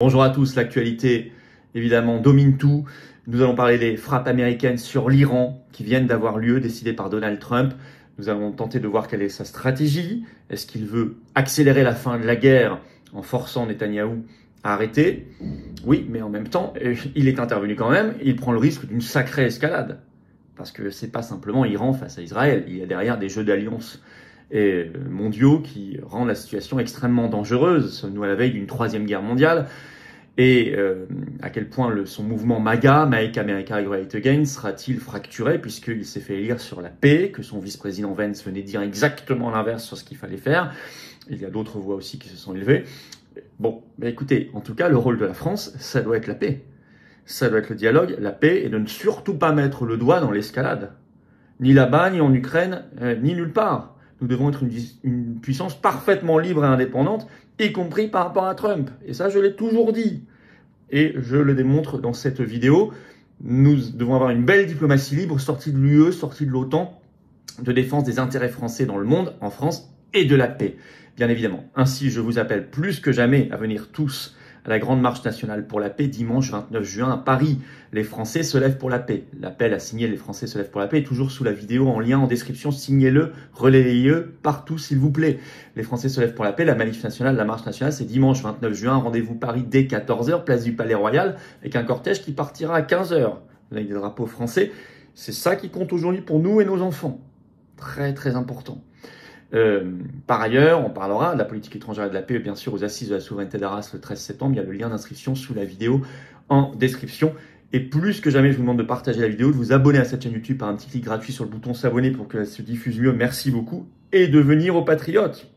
Bonjour à tous, l'actualité évidemment domine tout. Nous allons parler des frappes américaines sur l'Iran qui viennent d'avoir lieu, décidées par Donald Trump. Nous allons tenter de voir quelle est sa stratégie. Est-ce qu'il veut accélérer la fin de la guerre en forçant Netanyahou à arrêter? Oui, mais en même temps, il est intervenu quand même. Il prend le risque d'une sacrée escalade. Parce que c'est pas simplement Iran face à Israël. Il y a derrière des jeux d'alliance mondiaux qui rendent la situation extrêmement dangereuse. Sommes-nous à la veille d'une troisième guerre mondiale? Et à quel point son mouvement MAGA, Make America Great Again, sera-t-il fracturé puisqu'il s'est fait élire sur la paix, que son vice-président Vance venait dire exactement l'inverse sur ce qu'il fallait faire. Il y a d'autres voix aussi qui se sont élevées. Bon, mais écoutez, en tout cas, le rôle de la France, ça doit être la paix. Ça doit être le dialogue, la paix, et de ne surtout pas mettre le doigt dans l'escalade. Ni là-bas, ni en Ukraine, ni nulle part. Nous devons être une puissance parfaitement libre et indépendante, y compris par rapport à Trump. Et ça, je l'ai toujours dit. Et je le démontre dans cette vidéo. Nous devons avoir une belle diplomatie libre, sortie de l'UE, sortie de l'OTAN, de défense des intérêts français dans le monde, en France, et de la paix, bien évidemment. Ainsi, je vous appelle plus que jamais à venir tous à la Grande Marche nationale pour la paix, dimanche 29 juin à Paris. Les Français se lèvent pour la paix. L'appel à signer Les Français se lèvent pour la paix est toujours sous la vidéo en lien en description. Signez-le, relayez-le partout s'il vous plaît. Les Français se lèvent pour la paix, la manif nationale, la marche nationale, c'est dimanche 29 juin. Rendez-vous Paris dès 14h, place du Palais Royal, avec un cortège qui partira à 15h. Avec des drapeaux français. C'est ça qui compte aujourd'hui pour nous et nos enfants. Très très important. Par ailleurs, on parlera de la politique étrangère et de la paix, bien sûr, aux Assises de la souveraineté d'Arras le 13 septembre. Il y a le lien d'inscription sous la vidéo en description. Et plus que jamais, je vous demande de partager la vidéo, de vous abonner à cette chaîne YouTube par un petit clic gratuit sur le bouton s'abonner pour qu'elle se diffuse mieux. Merci beaucoup. Et de venir aux patriotes.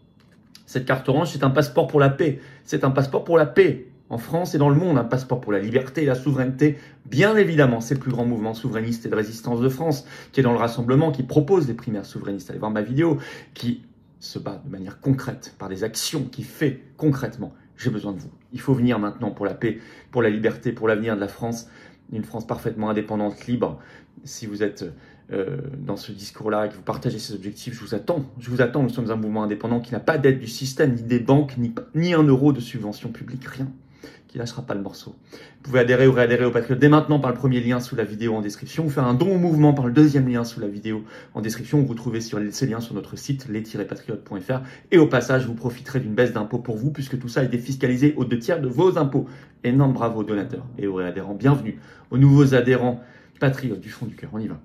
Cette carte orange, c'est un passeport pour la paix. C'est un passeport pour la paix. En France et dans le monde, un passeport pour la liberté et la souveraineté. Bien évidemment, c'est le plus grand mouvement souverainiste et de résistance de France qui est dans le rassemblement, qui propose des primaires souverainistes. Allez voir ma vidéo, qui se bat de manière concrète, par des actions, qui fait concrètement. J'ai besoin de vous. Il faut venir maintenant pour la paix, pour la liberté, pour l'avenir de la France. Une France parfaitement indépendante, libre. Si vous êtes dans ce discours-là et que vous partagez ces objectifs, je vous attends. Je vous attends. Nous sommes un mouvement indépendant qui n'a pas d'aide du système, ni des banques, ni un euro de subvention publique, rien. Qui lâchera pas le morceau. Vous pouvez adhérer ou réadhérer au Patriote dès maintenant par le premier lien sous la vidéo en description, ou faire un don au mouvement par le deuxième lien sous la vidéo en description. Vous trouvez ces liens sur notre site les-patriotes.fr. Et au passage, vous profiterez d'une baisse d'impôts pour vous, puisque tout ça est défiscalisé aux 2/3 de vos impôts. Énorme bravo aux donateurs et aux réadhérents. Bienvenue aux nouveaux adhérents patriotes du fond du cœur. On y va.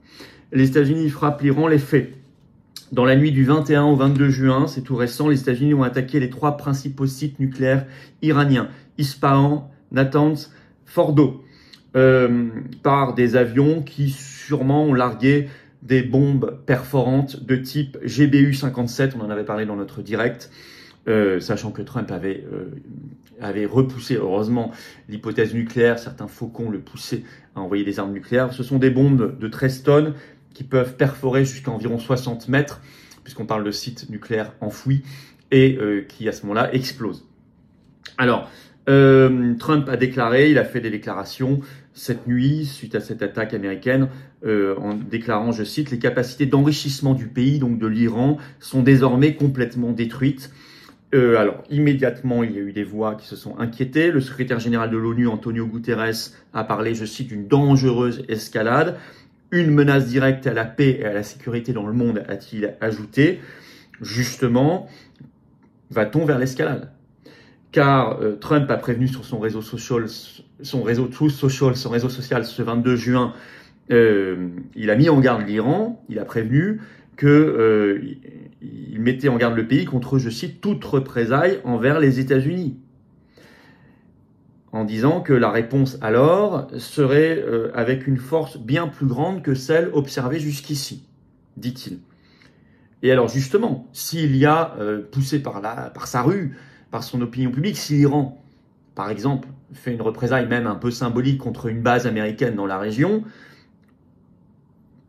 Les États-Unis frappent l'Iran, les faits. Dans la nuit du 21 au 22 juin, c'est tout récent, les États-Unis ont attaqué les 3 principaux sites nucléaires iraniens, Ispahan, Natanz, Fordo, par des avions qui sûrement ont largué des bombes perforantes de type GBU-57, on en avait parlé dans notre direct, sachant que Trump avait repoussé, heureusement, l'hypothèse nucléaire, certains faucons le poussaient à envoyer des armes nucléaires. Ce sont des bombes de 13 tonnes, qui peuvent perforer jusqu'à environ 60 mètres, puisqu'on parle de sites nucléaires enfouis, et qui à ce moment-là explosent. Alors, Trump a déclaré, il a fait des déclarations cette nuit, suite à cette attaque américaine, en déclarant, je cite, « Les capacités d'enrichissement du pays, donc de l'Iran, sont désormais complètement détruites ». Alors, immédiatement, il y a eu des voix qui se sont inquiétées. Le secrétaire général de l'ONU, Antonio Guterres, a parlé, je cite, d'une dangereuse escalade. Une menace directe à la paix et à la sécurité dans le monde, a-t-il ajouté. Justement, va-t-on vers l'escalade? Car Trump a prévenu sur son réseau social, son réseau social ce 22 juin, il a mis en garde l'Iran, il a prévenu qu'il mettait en garde le pays contre, je cite, toute représaille envers les États-Unis, en disant que la réponse alors serait avec une force bien plus grande que celle observée jusqu'ici, dit-il. Et alors justement, s'il y a poussé par sa rue, par son opinion publique, si l'Iran, par exemple, fait une représaille même un peu symbolique contre une base américaine dans la région,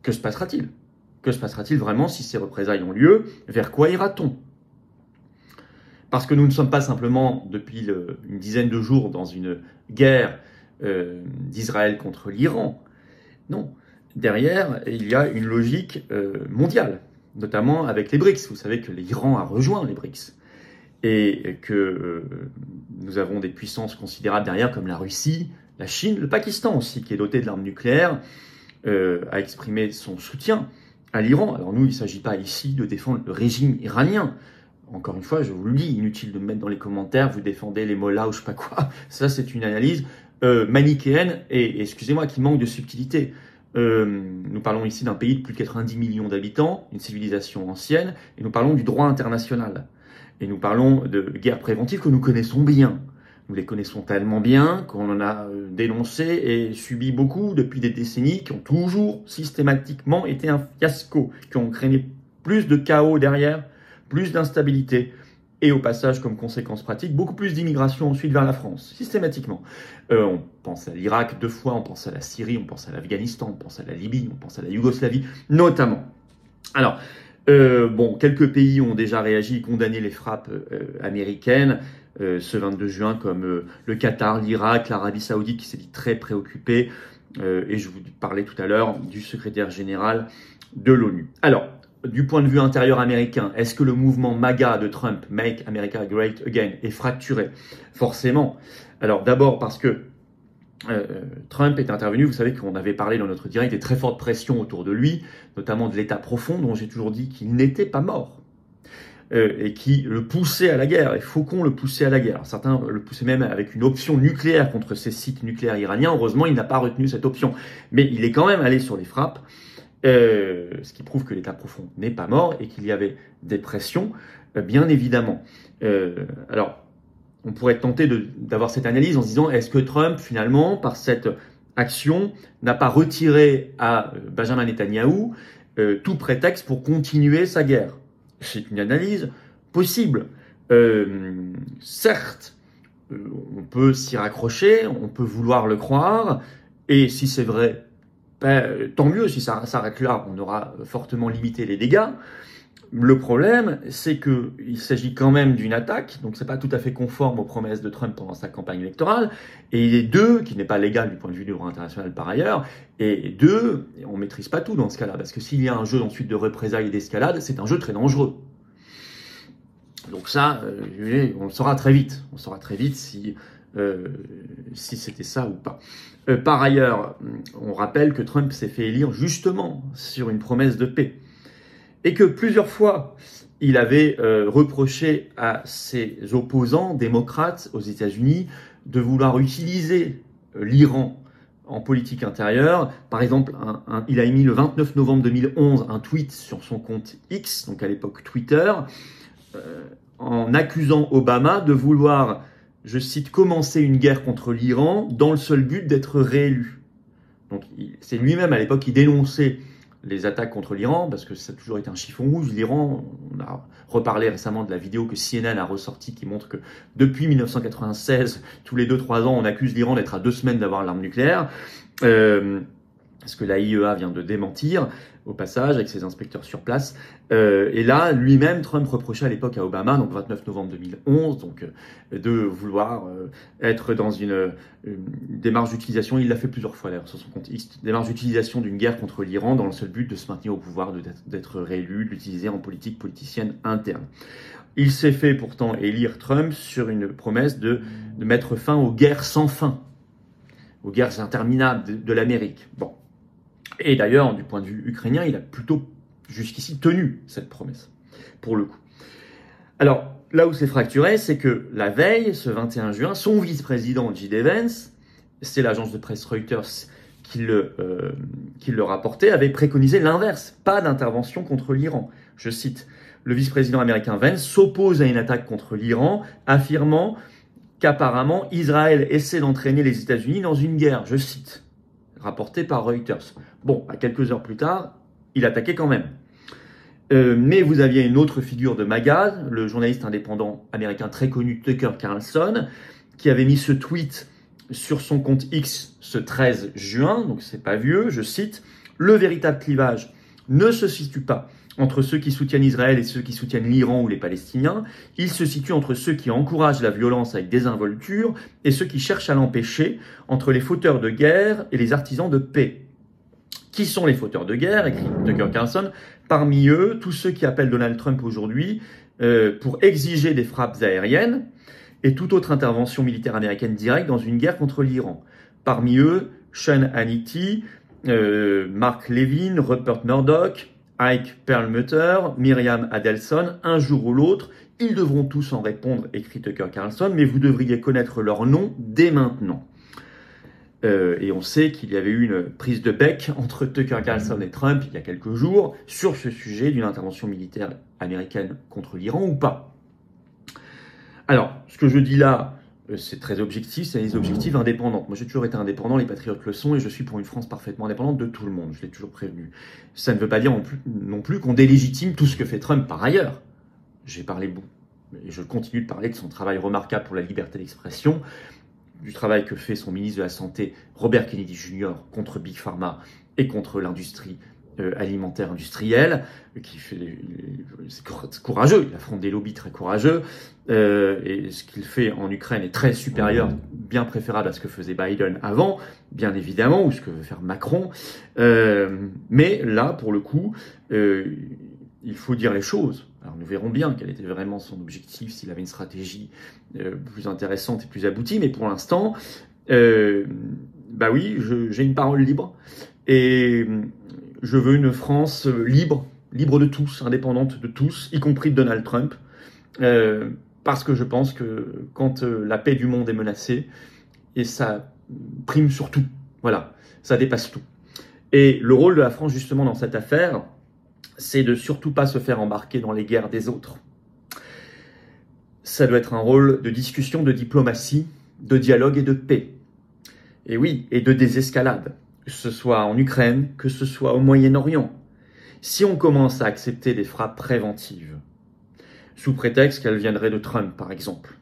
que se passera-t-il? Que se passera-t-il vraiment si ces représailles ont lieu? Vers quoi ira-t-on? Parce que nous ne sommes pas simplement, depuis une dizaine de jours, dans une guerre d'Israël contre l'Iran. Non. Derrière, il y a une logique mondiale, notamment avec les BRICS. Vous savez que l'Iran a rejoint les BRICS. et que nous avons des puissances considérables derrière, comme la Russie, la Chine, le Pakistan aussi, qui est doté de l'arme nucléaire, a exprimé son soutien à l'Iran. Alors nous, il ne s'agit pas ici de défendre le régime iranien. Encore une fois, je vous le dis, inutile de me mettre dans les commentaires, vous défendez les mollahs ou je sais pas quoi. Ça, c'est une analyse manichéenne et excusez-moi, qui manque de subtilité. Nous parlons ici d'un pays de plus de 90 millions d'habitants, une civilisation ancienne, et nous parlons du droit international. Et nous parlons de guerres préventives que nous connaissons bien. Nous les connaissons tellement bien qu'on en a dénoncé et subi beaucoup depuis des décennies, qui ont toujours systématiquement été un fiasco, qui ont créé plus de chaos derrière, plus d'instabilité, et au passage, comme conséquence pratique, beaucoup plus d'immigration ensuite vers la France, systématiquement. On pense à l'Irak 2 fois, on pense à la Syrie, on pense à l'Afghanistan, on pense à la Libye, on pense à la Yougoslavie, notamment. Alors, bon, quelques pays ont déjà réagi, condamné les frappes américaines, ce 22 juin, comme le Qatar, l'Irak, l'Arabie Saoudite, qui s'est dit très préoccupé, et je vous parlais tout à l'heure du secrétaire général de l'ONU. Alors, du point de vue intérieur américain, est-ce que le mouvement MAGA de Trump, Make America Great Again, est fracturé? Forcément. Alors d'abord parce que Trump est intervenu, vous savez qu'on avait parlé dans notre direct des très fortes pressions autour de lui, notamment de l'État profond, dont j'ai toujours dit qu'il n'était pas mort, et qui le poussait à la guerre, et Faucon le poussait à la guerre. Certains le poussaient même avec une option nucléaire contre ces sites nucléaires iraniens. Heureusement, il n'a pas retenu cette option. Mais il est quand même allé sur les frappes, ce qui prouve que l'État profond n'est pas mort et qu'il y avait des pressions, bien évidemment. Alors, on pourrait être tenté d'avoir cette analyse en se disant, est-ce que Trump, finalement, par cette action, n'a pas retiré à Benjamin Netanyahou tout prétexte pour continuer sa guerre? C'est une analyse possible. Certes, on peut s'y raccrocher, on peut vouloir le croire, et si c'est vrai, tant mieux, si ça s'arrête là, on aura fortement limité les dégâts. Le problème, c'est qu'il s'agit quand même d'une attaque, donc c'est pas tout à fait conforme aux promesses de Trump pendant sa campagne électorale, et deux, qui n'est pas légal du point de vue du droit international par ailleurs, et deux, on maîtrise pas tout dans ce cas-là, parce que s'il y a un jeu ensuite de représailles et d'escalade, c'est un jeu très dangereux. Donc ça, on le saura très vite. On saura très vite si c'était ça ou pas. Par ailleurs, on rappelle que Trump s'est fait élire justement sur une promesse de paix. Et que plusieurs fois, il avait reproché à ses opposants démocrates aux États-Unis de vouloir utiliser l'Iran en politique intérieure. Par exemple, il a émis le 29 novembre 2011 un tweet sur son compte X, donc à l'époque Twitter, en accusant Obama de vouloir, je cite, commencer une guerre contre l'Iran dans le seul but d'être réélu. Donc c'est lui-même à l'époque qui dénonçait les attaques contre l'Iran, parce que ça a toujours été un chiffon rouge. L'Iran, on a reparlé récemment de la vidéo que CNN a ressortie qui montre que depuis 1996, tous les 2-3 ans, on accuse l'Iran d'être à 2 semaines d'avoir l'arme nucléaire. Ce que la IEA vient de démentir, au passage, avec ses inspecteurs sur place. Et là, lui-même, Trump reprochait à l'époque à Obama, donc 29 novembre 2011, donc, de vouloir être dans une démarche d'utilisation, il l'a fait plusieurs fois d'ailleurs sur son compte X, démarche d'utilisation d'une guerre contre l'Iran dans le seul but de se maintenir au pouvoir, d'être réélu, de l'utiliser en politique politicienne interne. Il s'est fait pourtant élire Trump sur une promesse de mettre fin aux guerres sans fin, aux guerres interminables de l'Amérique. Bon. Et d'ailleurs, du point de vue ukrainien, il a plutôt jusqu'ici tenu cette promesse, pour le coup. Alors, là où c'est fracturé, c'est que la veille, ce 21 juin, son vice-président, J.D. Vance, c'est l'agence de presse Reuters qui le rapportait, avait préconisé l'inverse, pas d'intervention contre l'Iran. Je cite, le vice-président américain Vance s'oppose à une attaque contre l'Iran, affirmant qu'apparemment Israël essaie d'entraîner les États-Unis dans une guerre. Je cite, rapporté par Reuters. Bon, à quelques heures plus tard, il attaquait quand même. Mais vous aviez une autre figure de MAGA, le journaliste indépendant américain très connu Tucker Carlson, qui avait mis ce tweet sur son compte X ce 13 juin, donc c'est pas vieux, je cite, « Le véritable clivage ne se situe pas entre ceux qui soutiennent Israël et ceux qui soutiennent l'Iran ou les Palestiniens, il se situe entre ceux qui encouragent la violence avec désinvolture et ceux qui cherchent à l'empêcher, entre les fauteurs de guerre et les artisans de paix. » Qui sont les fauteurs de guerre, écrit Tucker Carlson? Parmi eux, tous ceux qui appellent Donald Trump aujourd'hui pour exiger des frappes aériennes et toute autre intervention militaire américaine directe dans une guerre contre l'Iran. Parmi eux, Sean Hannity, Mark Levin, Rupert Murdoch, Ike Perlmutter, Myriam Adelson, un jour ou l'autre, ils devront tous en répondre, écrit Tucker Carlson, mais vous devriez connaître leur nom dès maintenant. Et on sait qu'il y avait eu une prise de bec entre Tucker Carlson et Trump il y a quelques jours sur ce sujet d'une intervention militaire américaine contre l'Iran ou pas. Alors, ce que je dis là, c'est très objectif, c'est des objectifs indépendants. Moi, j'ai toujours été indépendant, les patriotes le sont, et je suis pour une France parfaitement indépendante de tout le monde, je l'ai toujours prévenu. Ça ne veut pas dire non plus qu'on délégitime tout ce que fait Trump par ailleurs. J'ai parlé et je continue de parler de son travail remarquable pour la liberté d'expression, du travail que fait son ministre de la Santé, Robert Kennedy Jr., contre Big Pharma et contre l'industrie alimentaire industrielle, c'est courageux, il affronte des lobbies très courageux, et ce qu'il fait en Ukraine est très supérieur, bien préférable à ce que faisait Biden avant, bien évidemment, ou ce que veut faire Macron, mais là, pour le coup, il faut dire les choses. Alors nous verrons bien quel était vraiment son objectif, s'il avait une stratégie plus intéressante et plus aboutie, mais pour l'instant, bah oui, j'ai une parole libre, et je veux une France libre de tous, indépendante de tous, y compris de Donald Trump, parce que je pense que quand la paix du monde est menacée, et ça prime sur tout, voilà, ça dépasse tout. Et le rôle de la France justement dans cette affaire, c'est de surtout pas se faire embarquer dans les guerres des autres. Ça doit être un rôle de discussion, de diplomatie, de dialogue et de paix. Et oui, et de désescalade, que ce soit en Ukraine, que ce soit au Moyen-Orient. Si on commence à accepter des frappes préventives, sous prétexte qu'elles viendraient de Trump par exemple,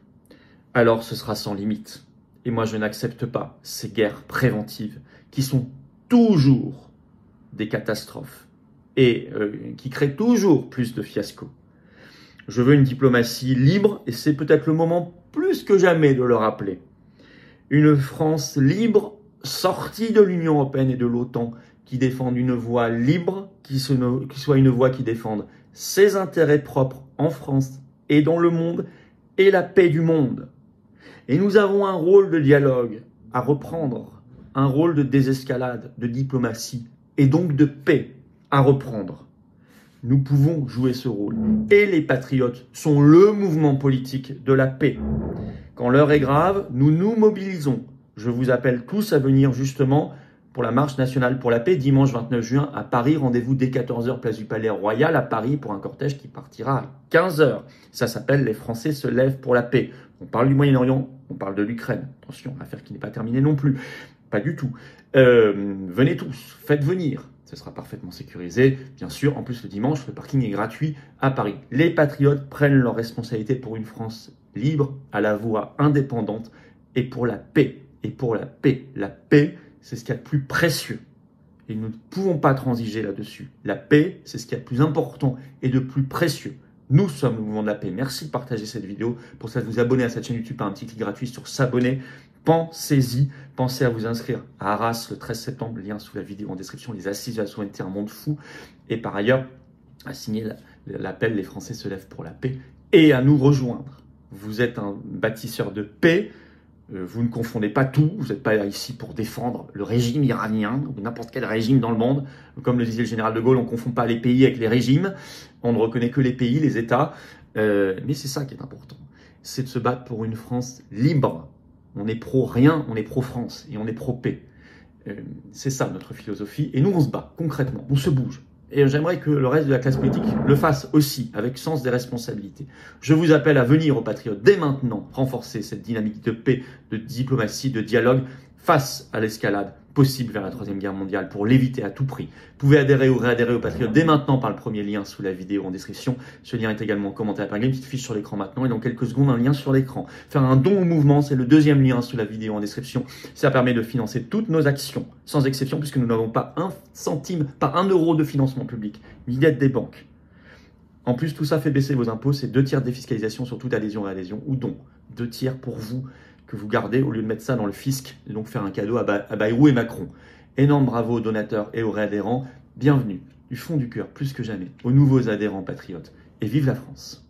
alors ce sera sans limite. Et moi je n'accepte pas ces guerres préventives qui sont toujours des catastrophes et qui crée toujours plus de fiascos. Je veux une diplomatie libre, et c'est peut-être le moment plus que jamais de le rappeler. Une France libre, sortie de l'Union européenne et de l'OTAN, qui défende une voie libre, qui soit une voie qui défende ses intérêts propres en France et dans le monde, et la paix du monde. Et nous avons un rôle de dialogue à reprendre, un rôle de désescalade, de diplomatie, et donc de paix à reprendre. Nous pouvons jouer ce rôle. Et les patriotes sont le mouvement politique de la paix. Quand l'heure est grave, nous nous mobilisons. Je vous appelle tous à venir justement pour la marche nationale pour la paix, dimanche 29 juin à Paris. Rendez-vous dès 14h, place du Palais Royal à Paris pour un cortège qui partira à 15h. Ça s'appelle « Les Français se lèvent pour la paix ». On parle du Moyen-Orient, on parle de l'Ukraine. Attention, affaire qui n'est pas terminée non plus. Pas du tout. Venez tous, faites venir. Ce sera parfaitement sécurisé. Bien sûr, en plus le dimanche, le parking est gratuit à Paris. Les patriotes prennent leurs responsabilités pour une France libre, à la voix indépendante et pour la paix. Et pour la paix. La paix, c'est ce qu'il y a de plus précieux. Et nous ne pouvons pas transiger là-dessus. La paix, c'est ce qu'il y a de plus important et de plus précieux. Nous sommes le mouvement de la paix. Merci de partager cette vidéo. Pour ça, de vous abonner à cette chaîne YouTube par un petit clic gratuit sur s'abonner. Pensez-y. Pensez à vous inscrire à Arras le 13 septembre. Lien sous la vidéo en description. Les assises de la souveraineté, un monde fou. Et par ailleurs, à signer l'appel « Les Français se lèvent pour la paix » et à nous rejoindre. Vous êtes un bâtisseur de paix. Vous ne confondez pas tout. Vous n'êtes pas ici pour défendre le régime iranien ou n'importe quel régime dans le monde. Comme le disait le général de Gaulle, on ne confond pas les pays avec les régimes. On ne reconnaît que les pays, les États. Mais c'est ça qui est important. C'est de se battre pour une France libre. On est pro-rien, on est pro-France et on est pro-paix. C'est ça notre philosophie. Et nous, on se bat concrètement, on se bouge. Et j'aimerais que le reste de la classe politique le fasse aussi, avec sens des responsabilités. Je vous appelle à venir aux patriotes dès maintenant renforcer cette dynamique de paix, de diplomatie, de dialogue face à l'escalade possible vers la Troisième Guerre mondiale pour l'éviter à tout prix. Vous pouvez adhérer ou réadhérer aux patriotes dès maintenant par le premier lien sous la vidéo en description. Ce lien est également commenté à une petite fiche sur l'écran maintenant et dans quelques secondes un lien sur l'écran. Faire un don au mouvement, c'est le deuxième lien sous la vidéo en description. Ça permet de financer toutes nos actions, sans exception puisque nous n'avons pas un centime, pas un euro de financement public, ni d'aide des banques. En plus, tout ça fait baisser vos impôts, c'est 2 tiers de défiscalisation sur toute adhésion et adhésion ou don. 2 tiers pour vous que vous gardez au lieu de mettre ça dans le fisc et donc faire un cadeau à Bayrou et Macron. Énorme bravo aux donateurs et aux réadhérents. Bienvenue, du fond du cœur, plus que jamais, aux nouveaux adhérents patriotes. Et vive la France!